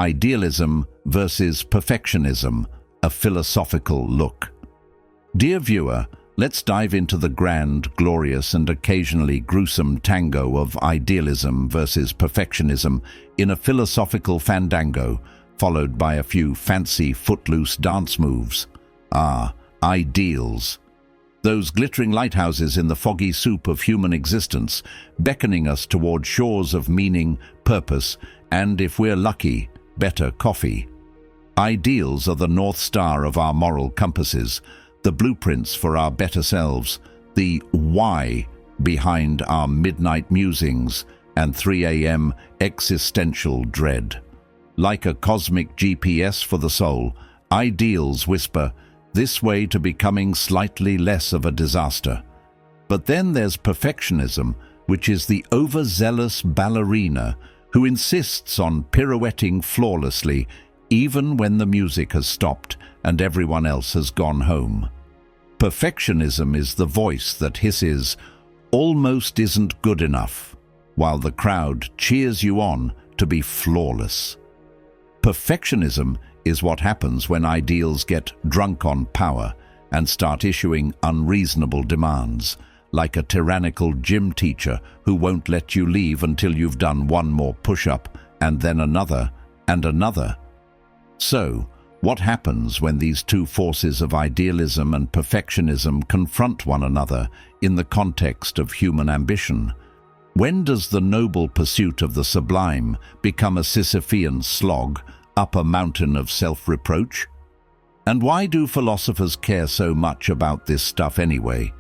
Idealism versus Perfectionism, a philosophical look. Dear viewer, let's dive into the grand, glorious, and occasionally gruesome tango of idealism versus perfectionism in a philosophical fandango, followed by a few fancy footloose dance moves. Ideals. Those glittering lighthouses in the foggy soup of human existence, beckoning us toward shores of meaning, purpose, and, if we're lucky, better coffee. Ideals are the North Star of our moral compasses, the blueprints for our better selves, the why behind our midnight musings and 3 a.m. existential dread. Like a cosmic GPS for the soul, ideals whisper, this way to becoming slightly less of a disaster. But then there's perfectionism, which is the overzealous ballerina who insists on pirouetting flawlessly even when the music has stopped and everyone else has gone home. Perfectionism is the voice that hisses, almost isn't good enough, while the crowd cheers you on to be flawless. Perfectionism is what happens when ideals get drunk on power and start issuing unreasonable demands, like a tyrannical gym teacher who won't let you leave until you've done one more push-up and then another and another. So, what happens when these two forces of idealism and perfectionism confront one another in the context of human ambition? When does the noble pursuit of the sublime become a Sisyphean slog up a mountain of self-reproach? And why do philosophers care so much about this stuff anyway?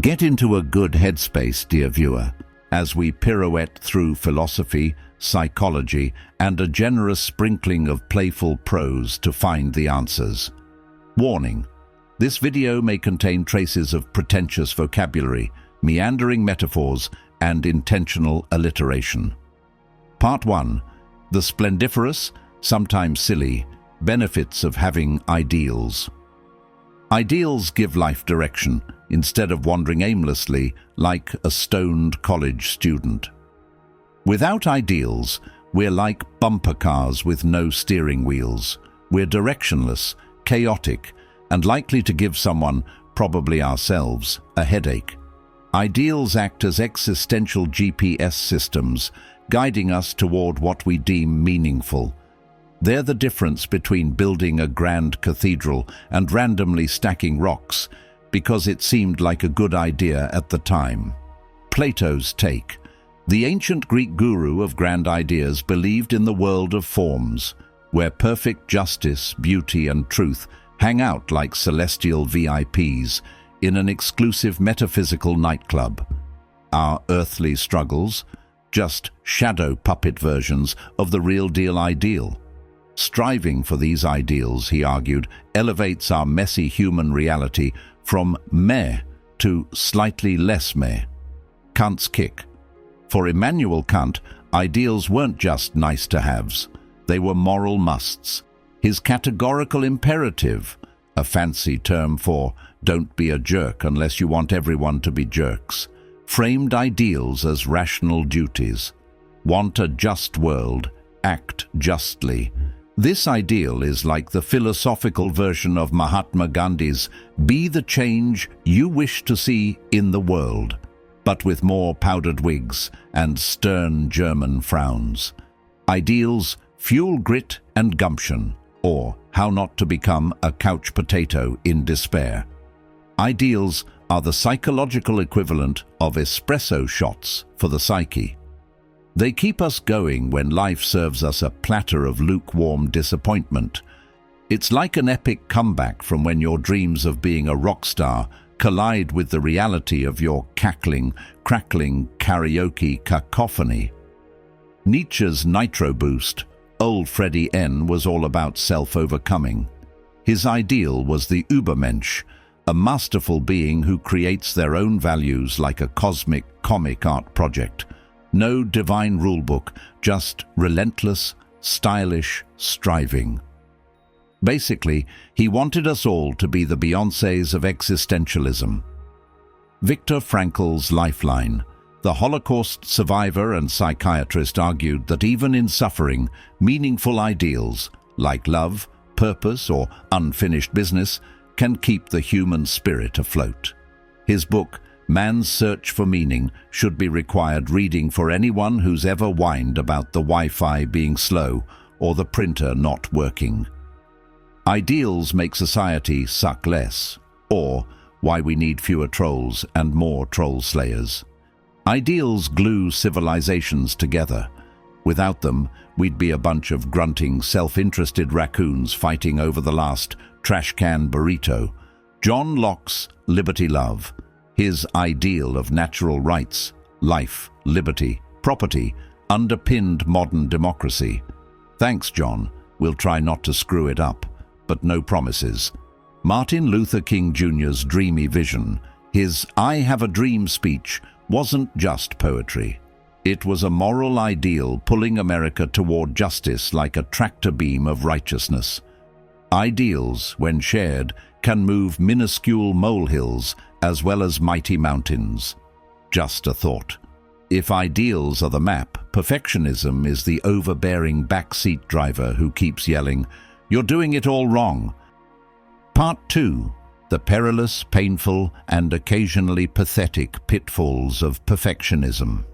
Get into a good headspace, dear viewer, as we pirouette through philosophy, psychology, and a generous sprinkling of playful prose to find the answers. Warning: this video may contain traces of pretentious vocabulary, meandering metaphors, and intentional alliteration. Part 1. The splendiferous, sometimes silly, benefits of having ideals. Ideals give life direction, instead of wandering aimlessly like a stoned college student. Without ideals, we're like bumper cars with no steering wheels. We're directionless, chaotic, and likely to give someone, probably ourselves, a headache. Ideals act as existential GPS systems, guiding us toward what we deem meaningful. They're the difference between building a grand cathedral and randomly stacking rocks because it seemed like a good idea at the time. Plato's take. The ancient Greek guru of grand ideas believed in the world of forms, where perfect justice, beauty, and truth hang out like celestial VIPs in an exclusive metaphysical nightclub. Our earthly struggles, just shadow puppet versions of the real-deal ideal. Striving for these ideals, he argued, elevates our messy human reality from meh to slightly less meh. Kant's kick. For Immanuel Kant, ideals weren't just nice-to-haves. They were moral musts. His categorical imperative, a fancy term for don't be a jerk unless you want everyone to be jerks, framed ideals as rational duties. Want a just world, act justly. This ideal is like the philosophical version of Mahatma Gandhi's "Be the change you wish to see in the world," but with more powdered wigs and stern German frowns. Ideals fuel grit and gumption, or how not to become a couch potato in despair. Ideals are the psychological equivalent of espresso shots for the psyche. They keep us going when life serves us a platter of lukewarm disappointment. It's like an epic comeback from when your dreams of being a rock star collide with the reality of your cackling, crackling karaoke cacophony. Nietzsche's Nitro Boost, Old Freddie N, was all about self-overcoming. His ideal was the Übermensch, a masterful being who creates their own values like a cosmic comic art project. No divine rulebook, just relentless, stylish striving. Basically, he wanted us all to be the Beyoncés of existentialism. Viktor Frankl's lifeline. The Holocaust survivor and psychiatrist argued that even in suffering, meaningful ideals, like love, purpose, or unfinished business, can keep the human spirit afloat. His book, Man's Search for Meaning, should be required reading for anyone who's ever whined about the Wi-Fi being slow or the printer not working. Ideals make society suck less, or Why We Need Fewer Trolls and More Troll Slayers. Ideals glue civilizations together. Without them, we'd be a bunch of grunting, self-interested raccoons fighting over the last trash can burrito. John Locke's Liberty Love, his ideal of natural rights, life, liberty, property, underpinned modern democracy. Thanks, John. We'll try not to screw it up, but no promises. Martin Luther King Jr.'s dreamy vision, his I Have a Dream speech, wasn't just poetry. It was a moral ideal pulling America toward justice like a tractor beam of righteousness. Ideals, when shared, can move minuscule molehills as well as mighty mountains. Just a thought. If ideals are the map, perfectionism is the overbearing backseat driver who keeps yelling, "You're doing it all wrong." Part 2. The perilous, painful, and occasionally pathetic pitfalls of perfectionism.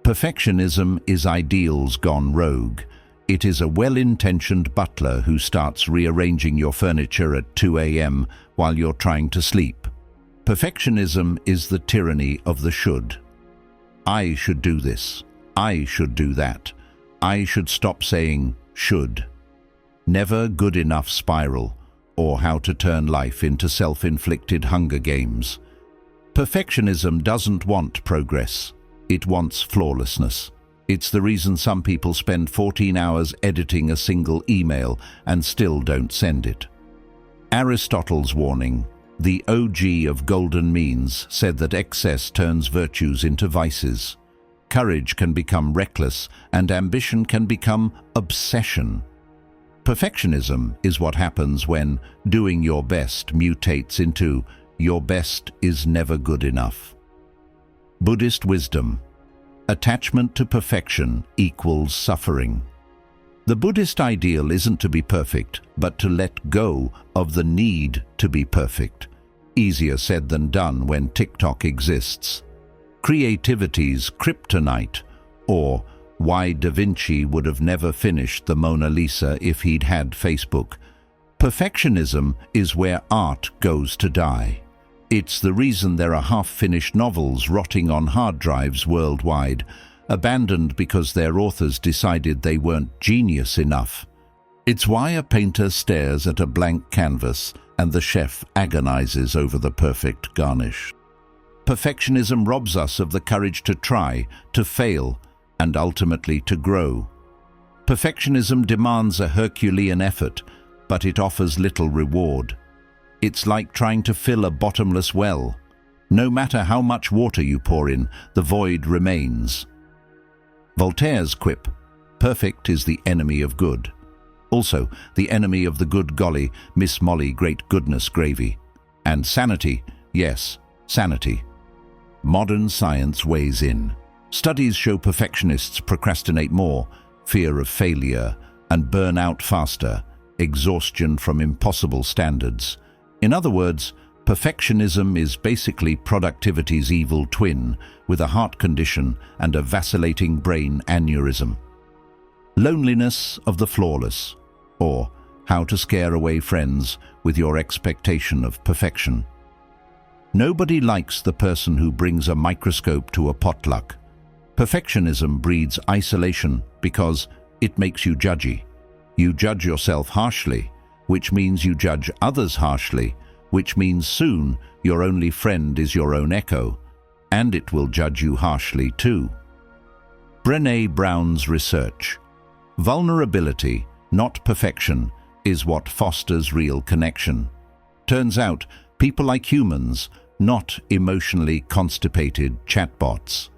Perfectionism is ideals gone rogue. It is a well-intentioned butler who starts rearranging your furniture at 2 a.m. while you're trying to sleep. Perfectionism is the tyranny of the should. I should do this. I should do that. I should stop saying should. Never good enough spiral, or how to turn life into self-inflicted Hunger Games. Perfectionism doesn't want progress. It wants flawlessness. It's the reason some people spend 14 hours editing a single email and still don't send it. Aristotle's warning, the OG of golden means, said that excess turns virtues into vices. Courage can become reckless, and ambition can become obsession. Perfectionism is what happens when doing your best mutates into your best is never good enough. Buddhist wisdom. Attachment to perfection equals suffering. The Buddhist ideal isn't to be perfect, but to let go of the need to be perfect. Easier said than done when TikTok exists. Creativity's kryptonite, or why Da Vinci would have never finished the Mona Lisa if he'd had Facebook. Perfectionism is where art goes to die. It's the reason there are half-finished novels rotting on hard drives worldwide, abandoned because their authors decided they weren't genius enough. It's why a painter stares at a blank canvas and the chef agonizes over the perfect garnish. Perfectionism robs us of the courage to try, to fail, and ultimately to grow. Perfectionism demands a Herculean effort, but it offers little reward. It's like trying to fill a bottomless well. No matter how much water you pour in, the void remains. Voltaire's quip, "Perfect is the enemy of good." Also, the enemy of the good golly, Miss Molly great goodness gravy. And sanity, yes, sanity. Modern science weighs in. Studies show perfectionists procrastinate more, fear of failure, and burn out faster, exhaustion from impossible standards. In other words, perfectionism is basically productivity's evil twin, with a heart condition and a vacillating brain aneurysm. Loneliness of the flawless, or how to scare away friends with your expectation of perfection. Nobody likes the person who brings a microscope to a potluck. Perfectionism breeds isolation because it makes you judgy. You judge yourself harshly, which means you judge others harshly, which means soon your only friend is your own echo, and it will judge you harshly too. Brené Brown's research. Vulnerability, not perfection, is what fosters real connection. Turns out, people like humans, not emotionally constipated chatbots.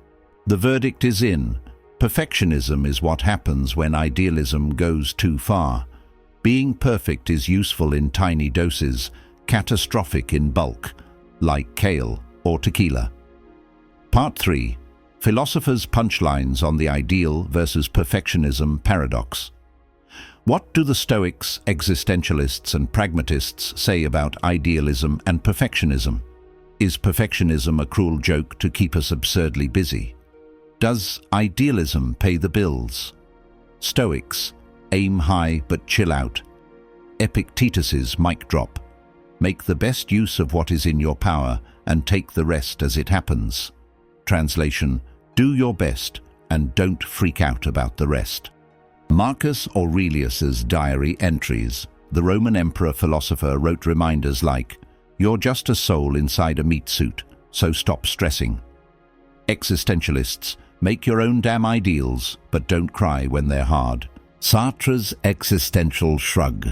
The verdict is in. Perfectionism is what happens when idealism goes too far. Being perfect is useful in tiny doses, catastrophic in bulk, like kale or tequila. Part 3. Philosophers' punchlines on the ideal versus perfectionism paradox. What do the Stoics, Existentialists, and Pragmatists say about idealism and perfectionism? Is perfectionism a cruel joke to keep us absurdly busy? Does idealism pay the bills? Stoics, aim high but chill out. Epictetus's mic drop. Make the best use of what is in your power and take the rest as it happens. Translation, do your best and don't freak out about the rest. Marcus Aurelius's diary entries. The Roman emperor philosopher wrote reminders like, "You're just a soul inside a meat suit, so stop stressing." Existentialists, make your own damn ideals, but don't cry when they're hard. Sartre's existential shrug.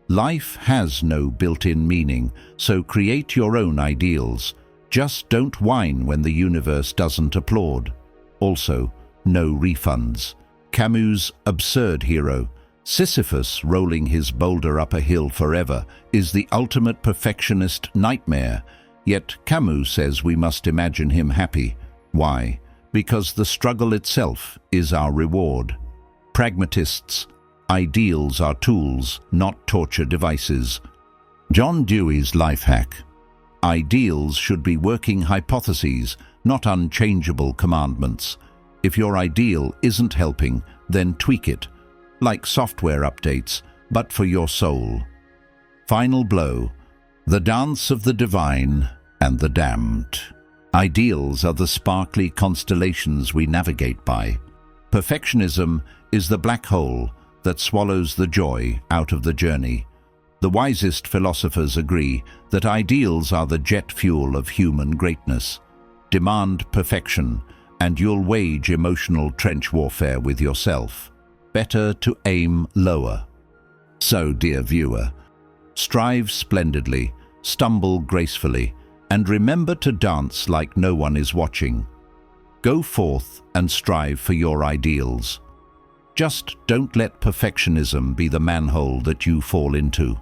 Life has no built-in meaning, so create your own ideals. Just don't whine when the universe doesn't applaud. Also, no refunds. Camus' absurd hero, Sisyphus rolling his boulder up a hill forever, is the ultimate perfectionist nightmare, yet Camus says we must imagine him happy. Why? Because the struggle itself is our reward. Pragmatists, ideals are tools, not torture devices. John Dewey's life hack. Ideals should be working hypotheses, not unchangeable commandments. If your ideal isn't helping, then tweak it, like software updates, but for your soul. Final blow. The dance of the divine and the damned. Ideals are the sparkly constellations we navigate by. Perfectionism is the black hole that swallows the joy out of the journey. The wisest philosophers agree that ideals are the jet fuel of human greatness. Demand perfection, and you'll wage emotional trench warfare with yourself. Better to aim lower. So, dear viewer, strive splendidly, stumble gracefully, and remember to dance like no one is watching. Go forth and strive for your ideals. Just don't let perfectionism be the manhole that you fall into.